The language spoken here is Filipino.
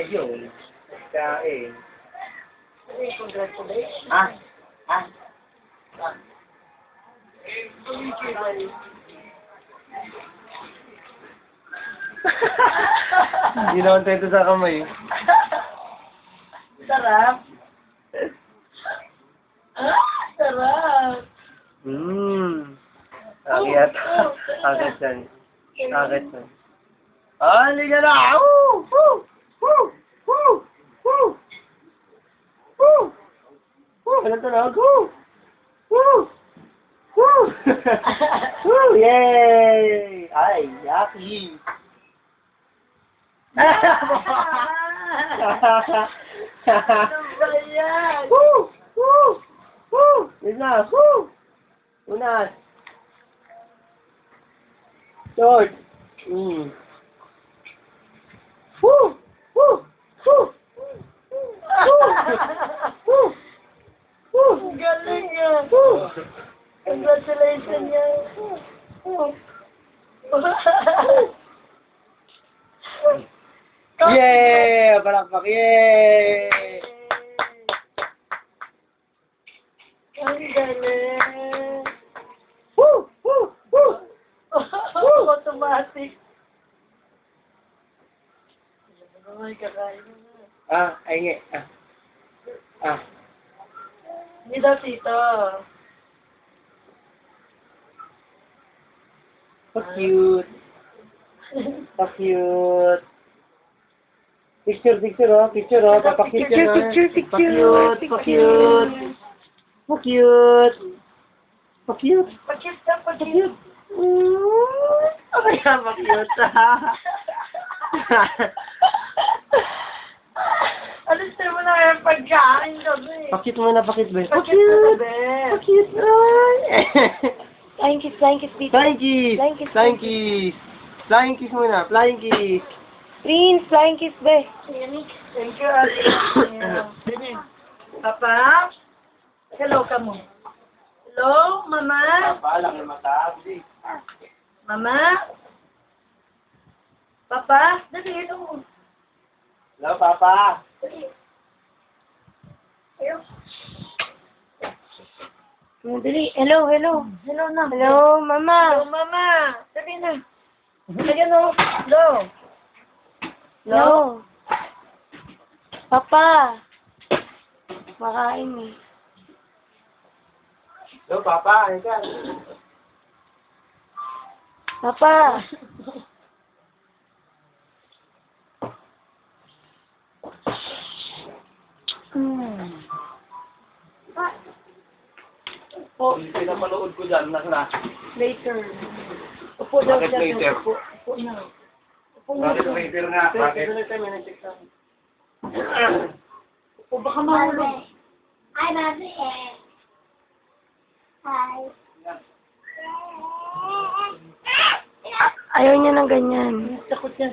Ayun. Kain. Congratulations. Ah? Ah? Hindi na kontento sa kamay. Sarap. Sarap. Akit. Akit yan. Akit yan. Ah, liga na! Woo! Woo! Woo! Woo! Woo! Woo! Woo! Walang tunog. Woo! Woo! Woo! Woo! Yay! Ay, yaki! Ano ba yan? Woo! Woo! Woo! Yun na! Woo! Unas! George! Woo! Woo! Woo! Woo! Woo! Woo! Ang galing yan. Woo! Congratulations yan. Yeah! Palakpak! Yeah! Ang galing. Woo! Woo! Woo! Automatic. Ay, kakain mo na. Ah, ay nga. Ah. Ah. Hindi daw, tito. So cute. So cute. Picture, oh. Picture, oh. Papakit ka na. Picture. Pa-cute. Pa-cute. Pa-cute. Pa-cute. Pag-cute ka, pag-cute. Ay, pa-cute. Alis mo na yung pagkain kami. Pakit mo na, pakit ba? Pag-cute na, be. Pakit, ay. Flying kiss, tito. Flying kiss. Flying kiss. Flying kiss. Flying kiss muna, flying kiss. Prince, flying kiss, be. Thank you, Ate. Papa? Hello ka mo. Hello, Mama? Papa lang yung matabi. Mama? Papa? Dali, hello. Hello, Papa. Dali. Hello. Dali, hello. Hello na. Hello, Mama. Hello, Mama. Dali na. Ayan o. Hello. Hello. Papa. Makain eh. Hello, Papa. Ano ka? Papa. Po, Yung pinapanood ko dyan, nasa. later. Upo daw Bakit siya. later? Upo na. Upo na. Bakit later nga? Bakit? Upo, baka mahulog. Hi, Babi. Hi. Ayaw niya ng ganyan. Takot niya.